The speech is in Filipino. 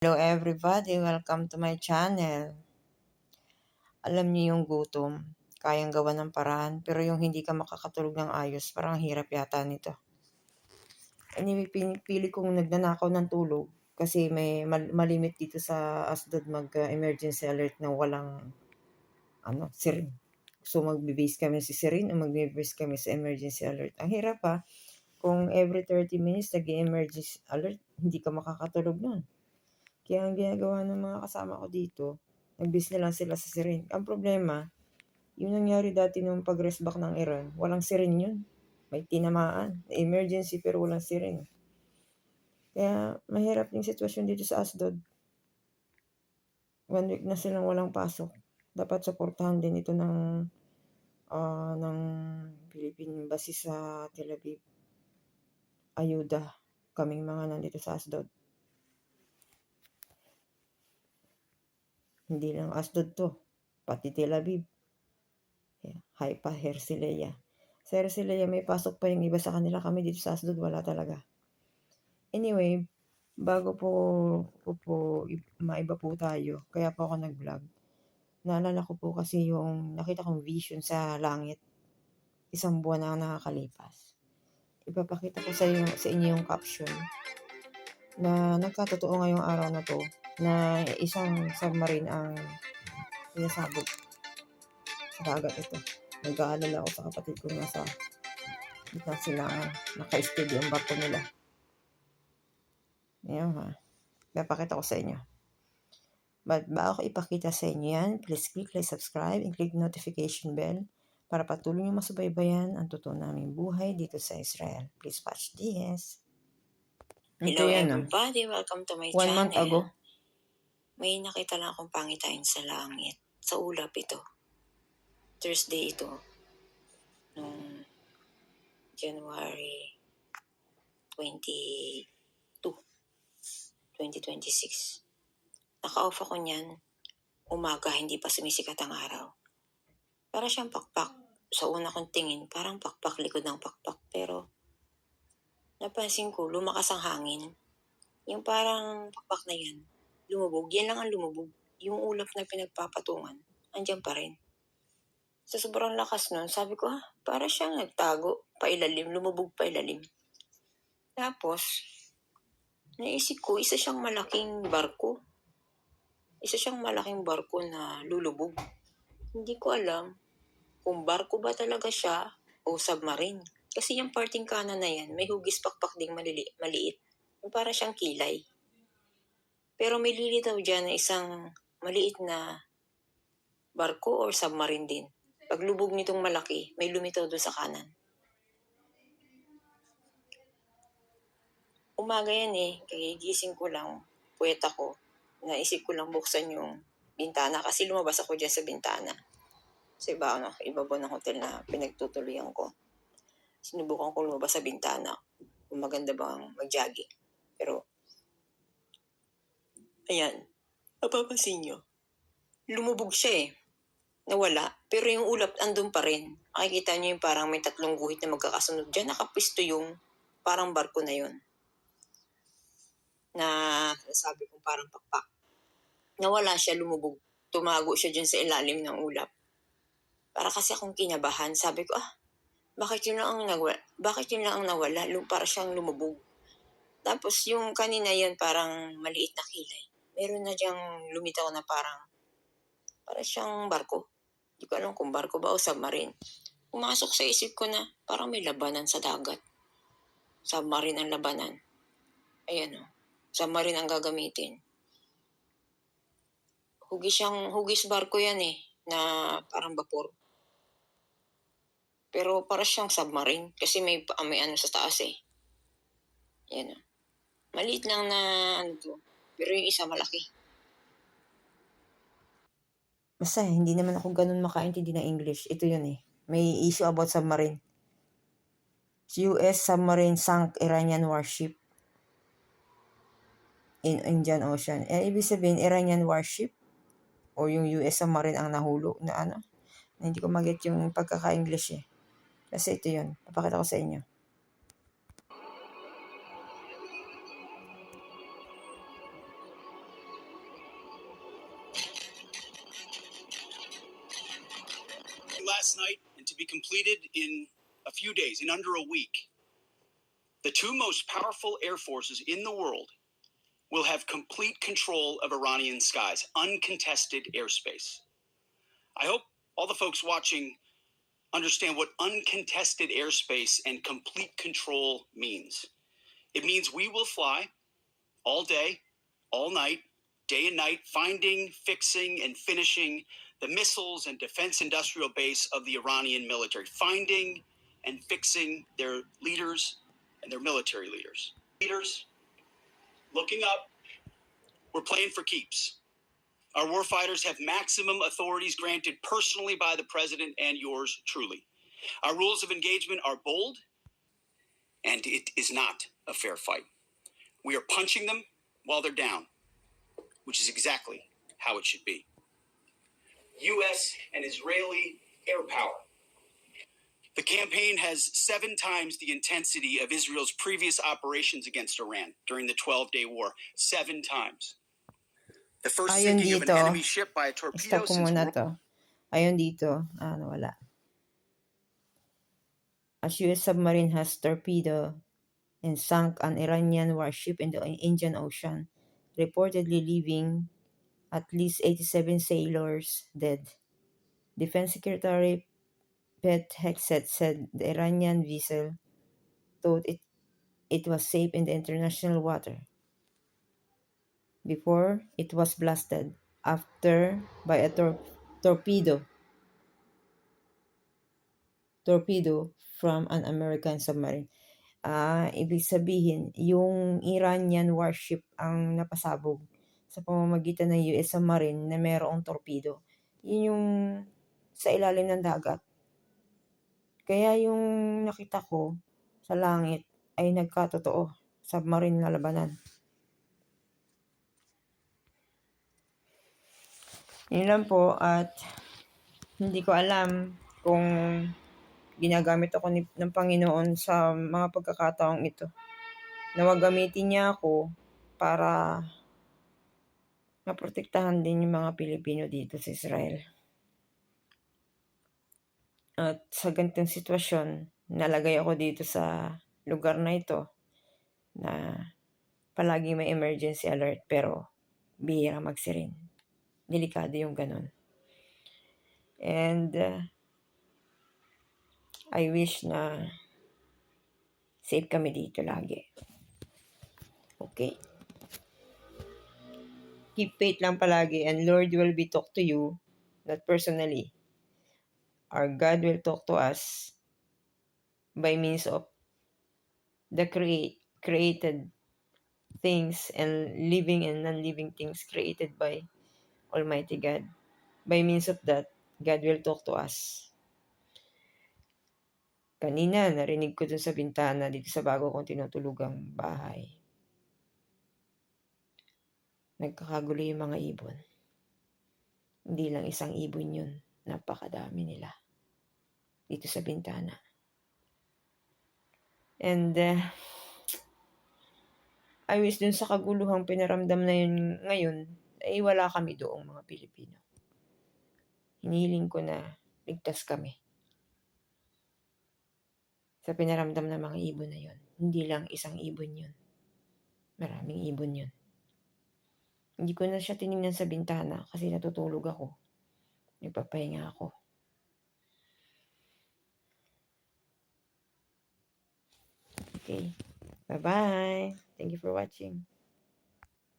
Hello everybody, welcome to my channel. Alam niyo yung gutom, kayang gawa ng paraan, pero yung hindi ka makakatulog ng ayos, parang hirap yata nito. Anyway, pinipili kong nagnanakaw ng tulog kasi may malimit dito sa ASDOD mag-emergency alert na walang sirin. So magbe-base kami sa sirin o magbe-base kami sa emergency alert. Ang hirap pa, kung every 30 minutes nag-emergency alert, hindi ka makakatulog nun. Kaya ang ginagawa ng mga kasama ko dito, nag-base na lang sila sa siren. Ang problema, yung nangyari dati nung pag-rest back ng Iran, walang siren yun. May tinamaan. Emergency pero walang siren. Kaya mahirap yung sitwasyon dito sa ASDOD. 1 week na silang walang pasok. Dapat suportahan din ito ng Philippine Embassy sa Tel Aviv. Ayuda kaming mga nandito sa ASDOD. Hindi lang ASDOD to, pati Tel Aviv. Haifa, Herzliya. Sa Herzliya may pasok pa yung iba sa kanila, kami dito sa ASDOD wala talaga. Anyway, bago po maiba po tayo, kaya po ako nag-vlog. Naalala ko po kasi yung nakita kong vision sa langit. 1 buwan na nakakalipas. Ipapakita ko sa inyo yung caption na nagkatotoo ngayong araw na to na isang submarine ang sinasabog sa dagat ito. Nag-aalala ako sa kapatid ko nasa gitna silangan. Naka-steady ang barko nila. Ayan ha. Papakita ko sa inyo. But bago ko ipakita sa inyo yan, please click like, subscribe, and click notification bell para patuloy nyo masubaybayan ang totoo naming buhay dito sa Israel. Please watch this. Hello everybody, welcome to my 1 month ago. May nakita lang akong pangitain sa langit. Sa ulap ito. Thursday ito. Noong January 22, 2026. Naka-off ako niyan. Umaga, hindi pa sumisikat ang araw. Para siyang pakpak. Sa una kong tingin, parang pakpak, likod ng pakpak. Pero napansin ko, lumakas ang hangin. Yung parang pakpak na yan, lumubog. Yan lang ang lumubog. Yung ulap na pinagpapatungan, andyan pa rin. Sa sobrang lakas nun, sabi ko, para siyang nagtago, pailalim, lumubog pailalim. Tapos, naisip ko, isa siyang malaking barko. Isa siyang malaking barko na lulubog. Hindi ko alam kung barko ba talaga siya o submarine. Kasi yung parting kanan na yan, may hugis pakpak ding maliit. Yung para siyang kilay. Pero may lilitaw dyan na isang maliit na barko or submarine din. Paglubog nitong malaki, may lumitaw doon sa kanan. Umaga yan kaya gising ko lang, puwet ako. Naisip ko lang buksan yung bintana kasi lumabas ako dyan sa bintana. Sa ibabaw ng hotel na pinagtutuloyan ko. Sinubukan ko lumabas sa bintana kung maganda bang mag-jogging. Pero, ayan, mapapansin nyo, lumubog siya nawala, pero yung ulap andun pa rin. Makikita nyo yung parang may 3 guhit na magkakasunod dyan, nakapisto yung parang barko na yun. Na sabi kong parang pakpak. Nawala siya, lumubog. Tumago siya dyan sa ilalim ng ulap. Para kasi akong kinabahan. Sabi ko, bakit yun lang ang nawala? Para siyang lumubog. Tapos yung kanina yan parang maliit na kilay. Meron na diyang lumitaw na para siyang barko. Hindi ko alam kung barko ba o submarine. Pumasok sa isip ko na parang may labanan sa dagat. Submarine ang labanan. Ayan submarine ang gagamitin. Hugis barko yan na parang vapor. Pero para siyang submarine kasi may sa taas Yan Maliit lang na pero yung isa malaki. Basta hindi naman ako ganun makaintindi ng English. Ito yun May issue about submarine. US submarine sank Iranian warship in Indian Ocean. Ibig sabihin, Iranian warship o yung US submarine ang nahulog na hindi ko mag-get yung pagkaka-English Kasi ito yun. Papakita ko sa inyo. last night and to be completed in a few days, in under a week. The two most powerful air forces in the world will have complete control of Iranian skies, uncontested airspace. I hope all the folks watching understand what uncontested airspace and complete control means. It means we will fly all day, all night, day and night, finding, fixing, and finishing the missiles and defense industrial base of the Iranian military, finding and fixing their leaders and their military leaders. Leaders, looking up, we're playing for keeps. Our warfighters have maximum authorities granted personally by the president and yours truly. Our rules of engagement are bold, and it is not a fair fight. We are punching them while they're down, which is exactly how it should be. U.S. and Israeli air power. The campaign has 7 times the intensity of Israel's previous operations against Iran during the 12-day war. 7 times. The first Ayun sinking of an dito. enemy ship by a torpedo Stop ko since muna to. Ayun dito. Nawala. A US submarine has torpedo and sunk an Iranian warship in the Indian Ocean, reportedly leaving at least 87 sailors dead. Defense Secretary Pete Hegseth said the Iranian vessel thought it was safe in the international water before it was blasted after by a torpedo from an American submarine. Ibig sabihin, yung Iranian warship ang napasabog sa pamamagitan ng US submarine na mayroong torpedo. Yun yung sa ilalim ng dagat. Kaya yung nakita ko sa langit ay nagkatotoo. Submarine na labanan. Yun lang po, at hindi ko alam kung ginagamit ako ng Panginoon sa mga pagkakataong ito. Nawag gamitin niya ako para maprotektahan din yung mga Pilipino dito sa Israel. At sa ganitong sitwasyon, nalagay ako dito sa lugar na ito na palagi may emergency alert pero bihira magsirin. Delikado yung ganun. And I wish na safe kami dito lagi. Okay? Keep faith lang palagi, and Lord will be talk to you, not personally. Our God will talk to us by means of the created things and living and non-living things created by Almighty God. By means of that, God will talk to us. Kanina, narinig ko dun sa bintana dito sa bago kong tinutulugang bahay. Nagkakagulo yung mga ibon. Hindi lang isang ibon yun. Napakadami nila. Dito sa bintana. And I wish dun sa kaguluhang pinaramdam na yun ngayon, ay wala kami doong mga Pilipino. Hinihiling ko na ligtas kami sa pinaramdam ng mga ibon na yun. Hindi lang isang ibon yun. Maraming ibon yun. Hindi ko na siya tinignan sa bintana kasi natutulog ako. Nagpapahinga ako. Okay. Bye-bye. Thank you for watching.